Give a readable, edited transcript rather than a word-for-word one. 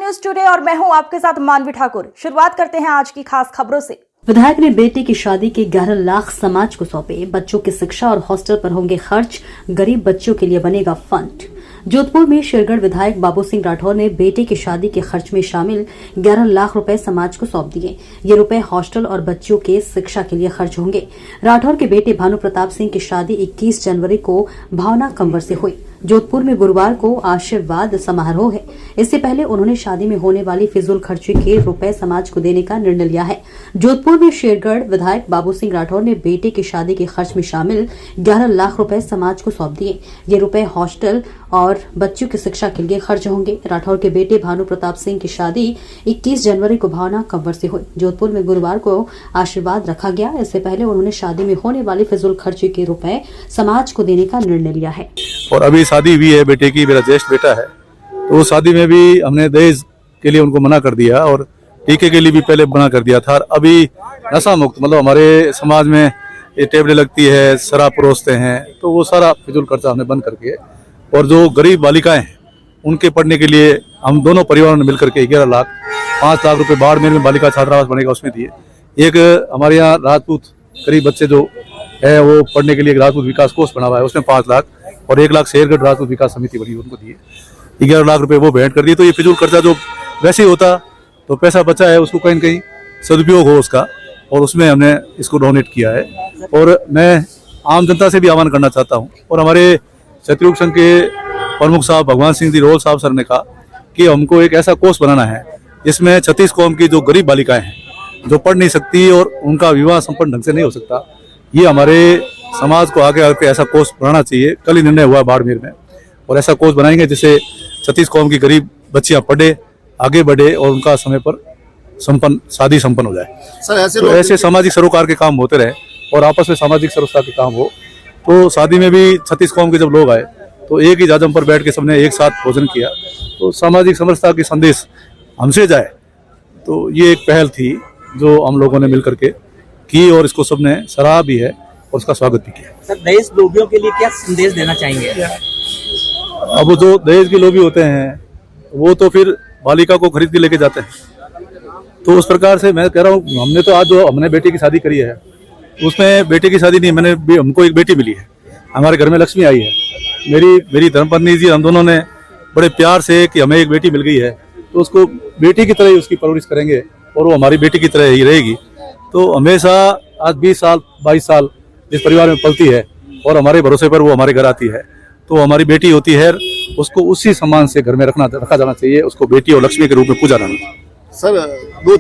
News today और मैं हूं आपके साथ मानवी ठाकुर। शुरुआत करते हैं आज की खास खबरों से। विधायक ने बेटे की शादी के 11 लाख समाज को सौंपे। बच्चों की शिक्षा और हॉस्टल पर होंगे खर्च, गरीब बच्चों के लिए बनेगा फंड। जोधपुर में शेरगढ़ विधायक बाबू सिंह राठौर ने बेटे की शादी के खर्च में शामिल 11 लाख रुपए समाज को सौंप दिए। ये रुपए हॉस्टल और बच्चों के शिक्षा के लिए खर्च होंगे। राठौर के बेटे भानु प्रताप सिंह की शादी 21 जनवरी को भावना कंवर से हुई। जोधपुर में गुरुवार को आशीर्वाद समारोह है। इससे पहले उन्होंने शादी में होने वाली फिजूल खर्ची के रुपए समाज को देने का निर्णय लिया है। जोधपुर में शेरगढ़ विधायक बाबू सिंह राठौर ने बेटे की शादी के खर्च में शामिल 11 लाख रुपए समाज को सौंप दिए। ये रुपए हॉस्टल और बच्चों की शिक्षा के लिए खर्च होंगे। राठौर के बेटे भानु प्रताप सिंह की शादी 21 जनवरी को भावना कंवर से हुई। जोधपुर में गुरुवार को आशीर्वाद रखा गया। इससे पहले उन्होंने शादी में होने वाली फिजूल खर्ची के रुपए समाज को देने का निर्णय लिया है। और अभी शादी भी है बेटे की, मेरा ज्येष्ठ बेटा है, तो उस शादी में भी हमने दहेज के लिए उनको मना कर दिया और टीके के लिए भी पहले मना कर दिया था। अभी नशा मुक्त मतलब हमारे समाज में ये टेबलें लगती है, शराब परोसते हैं, तो वो सारा फिजूल खर्चा हमने बंद करके और जो गरीब बालिकाएं हैं उनके पढ़ने के लिए हम दोनों परिवारों ने मिलकर के 11 लाख 5 लाख रुपए बाड़मेर में बालिका छात्रावास बनेगा उसमें दिए। एक हमारे यहाँ राजपूत गरीब बच्चे जो है वो पढ़ने के लिए राजपूत विकास कोष बना हुआ है, उसमें 5 लाख और 1 लाख शेरगढ़ राजपूत विकास समिति बनी उनको दिए। 11 लाख रुपए वो भेंट कर दिए। तो ये फिजूल खर्चा जो वैसे ही होता तो पैसा बचा है उसको कहीं न कहीं सदुपयोग हो उसका, और उसमें हमने इसको डोनेट किया है। और मैं आम जनता से भी आह्वान करना चाहता हूँ, और हमारे क्षत्रिय संघ के प्रमुख साहब भगवान सिंह जी रोल साहब सर ने कहा कि हमको एक ऐसा कोर्स बनाना है जिसमें 36 कौम की जो गरीब बालिकाएं हैं जो पढ़ नहीं सकती और उनका विवाह संपन्न ढंग से नहीं हो सकता, ये हमारे समाज को आगे आके ऐसा कोर्स बनाना चाहिए। कल ही निर्णय हुआ बाड़मेर में, और ऐसा कोर्स बनाएंगे जिससे 36 कौम की गरीब बच्चियां पढ़े, आगे बढ़े और उनका समय पर शादी संपन्न हो जाए। सर तो ऐसे सामाजिक सरोकार के काम होते रहे और आपस में सामाजिक सरोकार के काम हो। तो शादी में भी 36 कौम के जब लोग आए तो एक ही जाजम पर बैठ के सबने एक साथ भोजन किया, तो सामाजिक समरसता की संदेश हमसे जाए। तो ये एक पहल थी जो हम लोगों ने मिलकर के की और इसको सबने सराहा भी है और उसका स्वागत भी किया। सर दहेज लोभियों के लिए क्या संदेश देना चाहेंगे? अब जो दहेज के लोभी होते हैं वो तो फिर बालिका को खरीद के लेके जाते हैं। तो उस प्रकार से मैं कह रहा हूँ, हमने तो आज जो हमने बेटी की शादी करी है उसमें बेटे की शादी नहीं, हमको एक बेटी मिली है, हमारे घर में लक्ष्मी आई है। मेरी धर्मपत्नी जी, हम दोनों ने बड़े प्यार से कि हमें एक बेटी मिल गई है तो उसको बेटी की तरह ही उसकी परवरिश करेंगे और वो हमारी बेटी की तरह ही रहेगी। तो हमेशा आज 20 साल 22 साल जिस परिवार में पलती है और हमारे भरोसे पर वो हमारे घर आती है, तो हमारी बेटी होती है, उसको उसी सम्मान से घर में रखा जाना चाहिए। उसको बेटी और लक्ष्मी के रूप में पूजा जाना चाहिए। सर